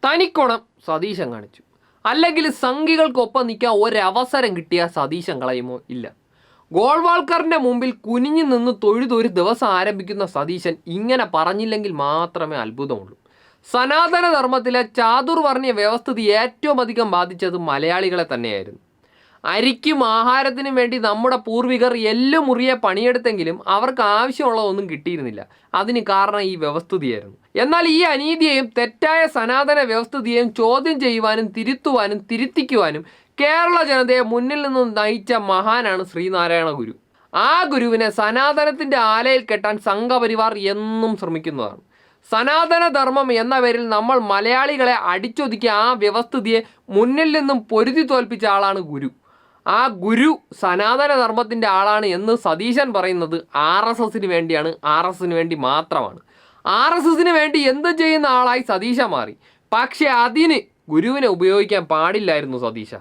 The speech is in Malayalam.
തനിക്കൊണം സതീശൻ കാണിച്ചു. അല്ലെങ്കിൽ സംഘികൾക്കൊപ്പം നിൽക്കാൻ ഒരവസരം കിട്ടിയ സതീശൻ കളയുമോ? ഇല്ല. ഗോൾവാൾക്കറിൻ്റെ മുമ്പിൽ കുനിഞ്ഞു നിന്ന് തൊഴുതൊരു ദിവസം ആരംഭിക്കുന്ന സതീശൻ ഇങ്ങനെ പറഞ്ഞില്ലെങ്കിൽ മാത്രമേ അത്ഭുതമുള്ളൂ. സനാതന ധർമ്മത്തിലെ ചാതുർവർണ്ണയ വ്യവസ്ഥിതി ഏറ്റവും അധികം ബാധിച്ചത് മലയാളികളെ തന്നെയായിരുന്നു. അരിക്കും ആഹാരത്തിനും വേണ്ടി നമ്മുടെ പൂർവികർ എല്ലുമുറിയെ പണിയെടുത്തെങ്കിലും അവർക്ക് ആവശ്യമുള്ളതൊന്നും കിട്ടിയിരുന്നില്ല. അതിന് കാരണം ഈ വ്യവസ്ഥിതിയായിരുന്നു. എന്നാൽ ഈ അനീതിയെയും തെറ്റായ സനാതന വ്യവസ്ഥിതിയെയും ചോദ്യം ചെയ്യുവാനും തിരുത്തുവാനും തിരുത്തിക്കുവാനും കേരള ജനതയെ മുന്നിൽ നിന്നും നയിച്ച മഹാനാണ് ശ്രീനാരായണ ഗുരു. ആ ഗുരുവിനെ സനാതനത്തിൻ്റെ ആലയിൽ കെട്ടാൻ സംഘപരിവാർ എന്നും ശ്രമിക്കുന്നതാണ്. സനാതനധർമ്മം എന്ന പേരിൽ നമ്മൾ മലയാളികളെ അടിച്ചൊതുക്കിയ ആ വ്യവസ്ഥിതിയെ മുന്നിൽ നിന്നും പൊരുതി തോൽപ്പിച്ച ആളാണ് ഗുരു. ആ ഗുരു സനാതനധർമ്മത്തിൻ്റെ ആളാണ് എന്ന് സതീശൻ പറയുന്നത് RSSന് വേണ്ടിയാണ്, RSSന് വേണ്ടി മാത്രമാണ്. RSSന് വേണ്ടി എന്ത് ചെയ്യുന്ന ആളായി സതീശ മാറി. പക്ഷെ അതിന് ഗുരുവിനെ ഉപയോഗിക്കാൻ പാടില്ലായിരുന്നു സതീശ.